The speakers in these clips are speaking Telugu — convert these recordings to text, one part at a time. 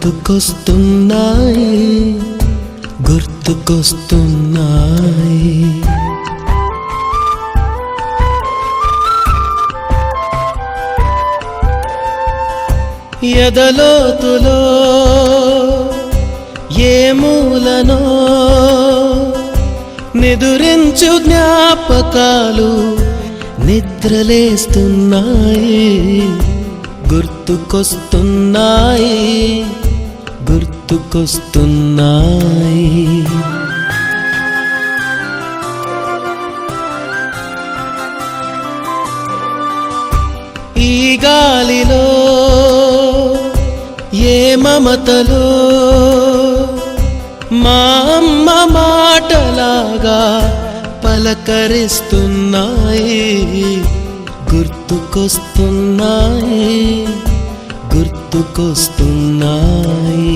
గుర్తుకొస్తున్నాయి గుర్తుకొస్తున్నాయి ఎదలోతులో ఏ మూలనో నిదురించు జ్ఞాపకాలు నిద్రలేస్తున్నాయి గుర్తుకొస్తున్నాయి గుర్తుకొస్తున్నాయి ఈ గాలిలో ఏ మమతలో మా అమ్మ మాటలాగా పలకరిస్తున్నాయి గుర్తుకొస్తున్నాయి గుర్తుకొస్తున్నాయి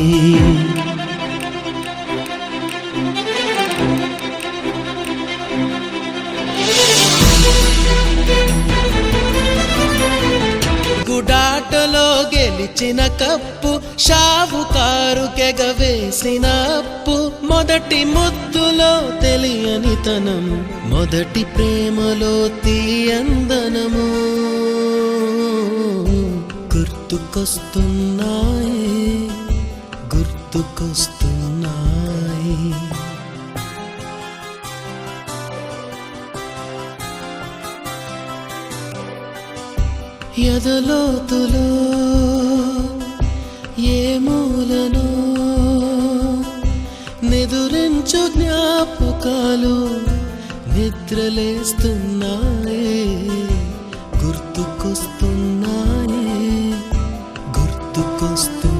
గుడాటలో గెలిచిన కప్పు షావుకారు కెగవేసిన అప్పు మొదటి ముద్దులో తెలియనితనం మొదటి ప్రేమలో తీయందనము గుర్తుకొస్తున్నాయి గుర్తుకొస్తున్నాయి ఎదలోతులో ఏ మూలనో నిదురించు జ్ఞాపకాలు నిద్రలేస్తున్నాయి గుర్తుకొస్తున్నాయి గుర్తుకొస్తున్నాయి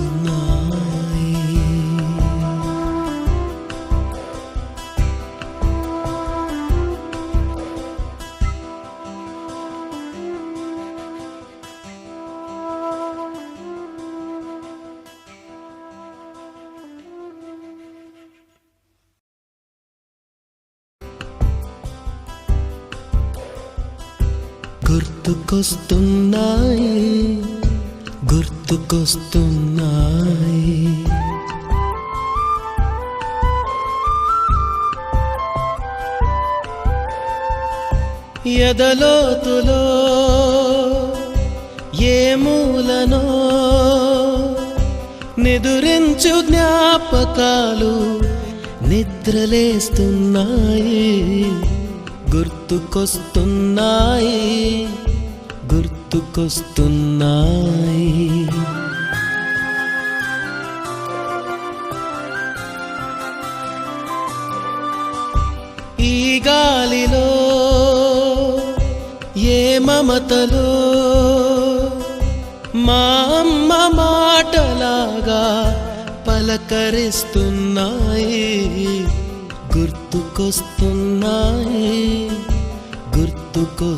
గుర్తుకొస్తున్నాయి గుర్తుకొస్తున్నాయి ఎదలోతులో ఏ మూలనో నిదురించు జ్ఞాపకాలు నిద్రలేస్తున్నాయి గుర్తుకొస్తున్నాయి గుర్తుకొస్తున్నాయి ఈ గాలిలో ఏ మమతలో మా అమ్మ మాటలాగా పలకరిస్తున్నాయి గుర్తుకొస్తున్నాయి గుర్తుకొస్తున్నాయి